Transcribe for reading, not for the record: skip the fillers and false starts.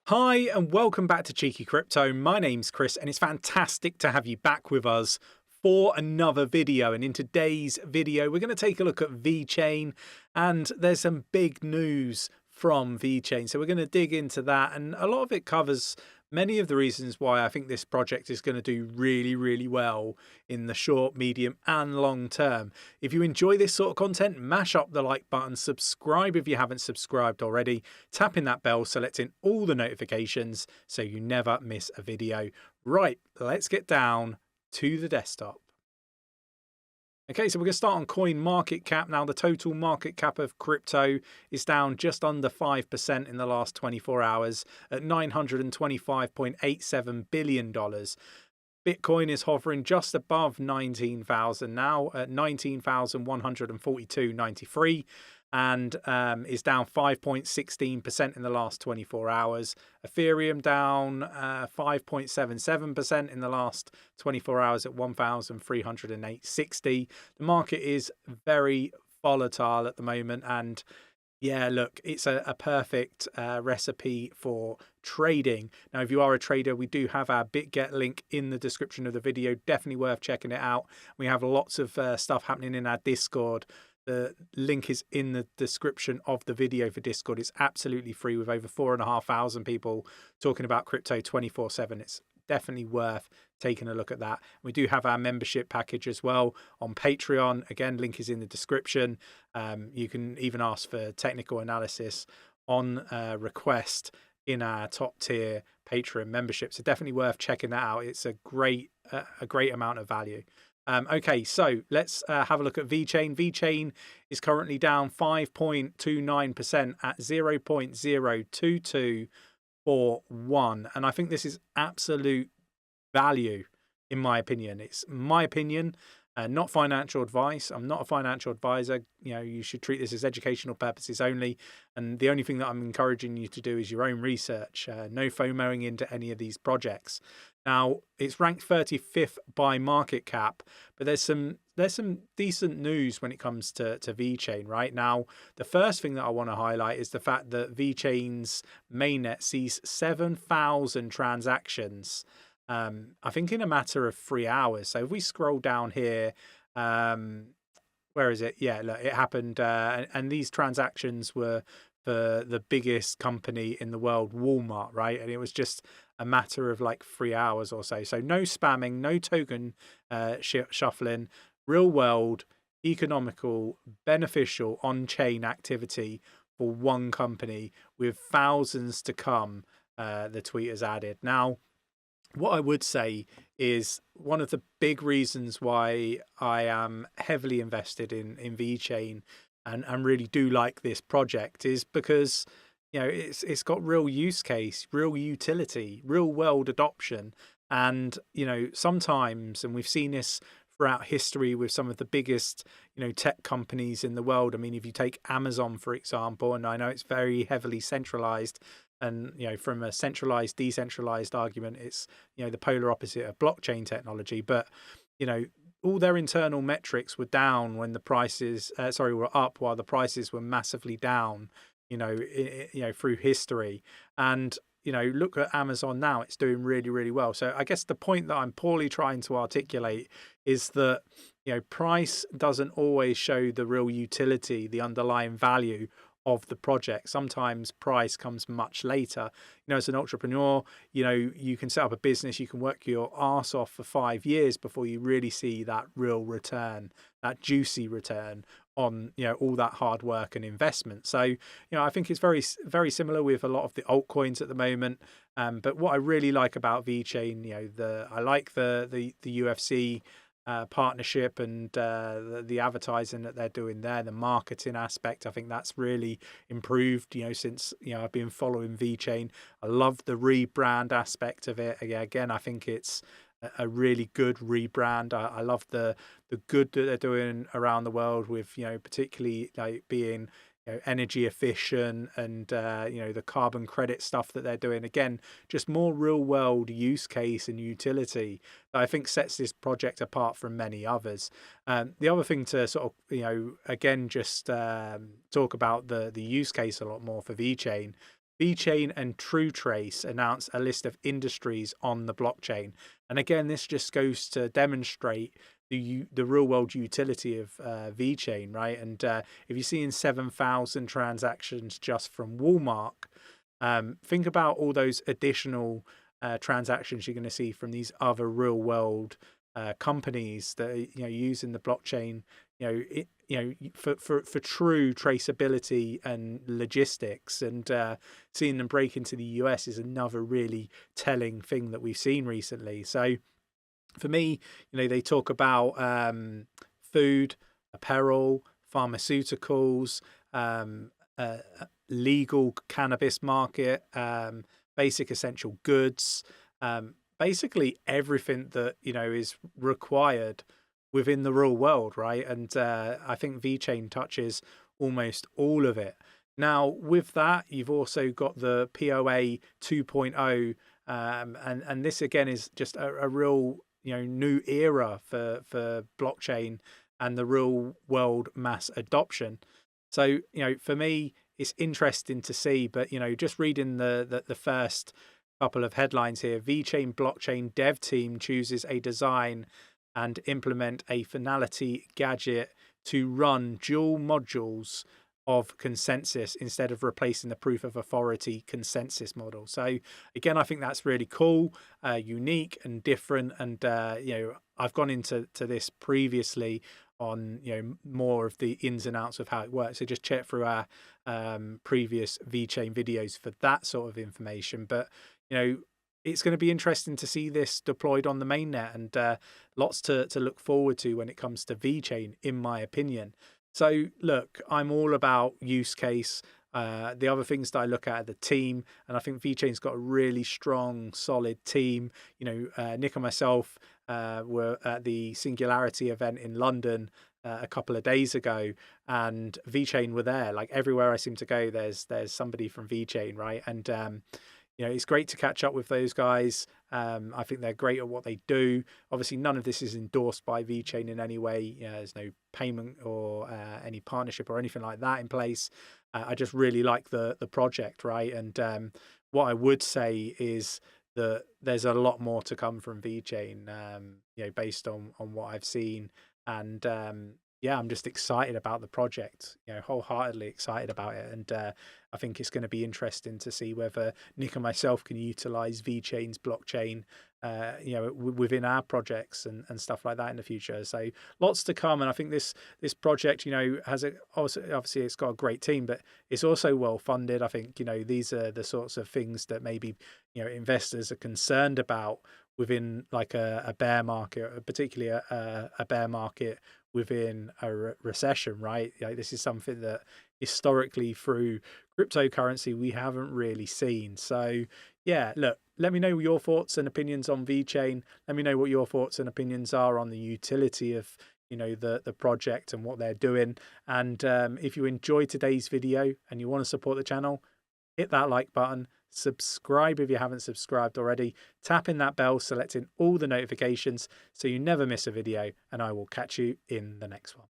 Hi and welcome back to Cheeky Crypto. My name's Chris and it's fantastic to have you back with us for another video. And in today's video, we're going to take a look at Vechain, and there's some big news from Vechain. So we're going to dig into that, and a lot of it covers many of the reasons why I think this project is going to do really well in the short, medium and long term. If you enjoy this sort of content, mash up the like button, subscribe if you haven't subscribed already, tapping that bell, selecting all the notifications so you never miss a video. Right, let's get down to the desktop. Okay, so we're going to start on coin market cap. Now, the total market cap of crypto is down just under 5% in the last 24 hours at $925.87 billion. Bitcoin is hovering just above 19,000 now at 19,142.93, and is down 5.16% in the last 24 hours. Ethereum down 5.77% in the last 24 hours at 1,308.60. The market is very volatile at the moment, and yeah, look, it's a perfect recipe for trading. Now, if you are a trader, we do have our BitGet link in the description of the video. Definitely worth checking it out. We have lots of stuff happening in our Discord. The link is in the description of the video for Discord. It's absolutely free with over 4,500 people talking about crypto 24/7. It's definitely worth taking a look at that. We do have our membership package as well on Patreon. Again, link is in the description. You can even ask for technical analysis on request in our top tier Patreon membership. So definitely worth checking that out. It's a great amount of value. Okay, so let's have a look at Vechain. Vechain is currently down 5.29% at 0.02241. And I think this is absolute value, in my opinion. It's my opinion, not financial advice. I'm not a financial advisor. You know, you should treat this as educational purposes only. And the only thing that I'm encouraging you to do is your own research. No FOMOing into any of these projects. Now, it's ranked 35th by market cap, but there's some decent news when it comes to Vechain right now. The first thing that I want to highlight is the fact that Vechain's mainnet sees 7,000 transactions, I think in a matter of 3 hours. So if we scroll down here, where is it? Yeah, look, it happened, and these transactions were for the biggest company in the world, Walmart, right? And it was just a matter of like 3 hours or so. So no spamming, no token shuffling, real world, economical, beneficial on-chain activity for one company with thousands to come, the tweet has added. Now, what I would say is one of the big reasons why I am heavily invested in Vechain and really do like this project is because, you know, it's got real use case, real utility, real world adoption. And, you know, sometimes, and we've seen this throughout history with some of the biggest, you know, tech companies in the world. I mean, if you take Amazon, for example, and I know it's very heavily centralized, and, you know, from a centralized, decentralized argument, it's, you know, the polar opposite of blockchain technology. But, you know, all their internal metrics were down when the prices, were up while the prices were massively down, you know, through history. And, you know, look at Amazon now, it's doing really well. So I guess the point that I'm poorly trying to articulate is that, you know, price doesn't always show the real utility, the underlying value of the project. Sometimes price comes much later. You know, as an entrepreneur, you know, you can set up a business, you can work your ass off for 5 years before you really see that real return, that juicy return on, you know, all that hard work and investment. So, you know, I think it's very similar with a lot of the altcoins at the moment. But what I really like about Vechain, you know, I like the UFC partnership and the advertising that they're doing there, the marketing aspect. I think that's really improved, you know, since, you know, I've been following Vechain. I love the rebrand aspect of it. Again, I think it's a really good rebrand. I love the good that they're doing around the world with, you know, particularly like being, you know, energy efficient and, you know, the carbon credit stuff that they're doing. Again, just more real world use case and utility that I think sets this project apart from many others. The other thing to sort of, you know, again, just talk about the use case a lot more for Vechain. Vechain and TrueTrace announced a list of industries on the blockchain. And again, this just goes to demonstrate the real world utility of Vechain, right? And if you're seeing 7,000 transactions just from Walmart, think about all those additional transactions you're going to see from these other real world companies that are, using the blockchain, for true traceability and logistics. And seeing them break into the US is another really telling thing that we've seen recently. So for me, they talk about food, apparel, pharmaceuticals, legal cannabis market, basic essential goods, basically everything that is required within the real world, right? And I think Vechain touches almost all of it. Now, with that, you've also got the POA 2.0, and this again is just a real new era for blockchain and the real world mass adoption. So for me, it's interesting to see, but just reading the first couple of headlines here: Vechain blockchain dev team chooses a design and implement a finality gadget to run dual modules of consensus instead of replacing the proof of authority consensus model. So again, I think that's really cool, unique and different. And I've gone into this previously on more of the ins and outs of how it works, so just check through our previous Vechain videos for that sort of information. But it's going to be interesting to see this deployed on the mainnet, and lots to look forward to when it comes to Vechain, in my opinion. So look, I'm all about use case. The other things that I look at are the team, and I think Vechain's got a really strong, solid team. Nick and myself were at the Singularity event in London a couple of days ago, and Vechain were there. Like everywhere I seem to go, there's somebody from Vechain, right? And it's great to catch up with those guys. I think they're great at what they do. Obviously, none of this is endorsed by Vechain in any way. There's no payment or any partnership or anything like that in place. I just really like the project, right? And what I would say is that there's a lot more to come from Vechain, based on what I've seen. And I'm just excited about the project, wholeheartedly excited about it. And I think it's going to be interesting to see whether Nick and myself can utilize Vechain's blockchain, within our projects and stuff like that in the future. So lots to come. And I think this project, has obviously it's got a great team, but it's also well funded. I think, these are the sorts of things that maybe, investors are concerned about within like a bear market, particularly a bear market within a recession, right? This is something that historically through cryptocurrency we haven't really seen. So yeah, look, let me know your thoughts and opinions on Vechain. Let me know what your thoughts and opinions are on the utility of the project and what they're doing. And if you enjoyed today's video and you want to support the channel, hit that like button, subscribe if you haven't subscribed already, tap in that bell, selecting all the notifications so you never miss a video, and I will catch you in the next one.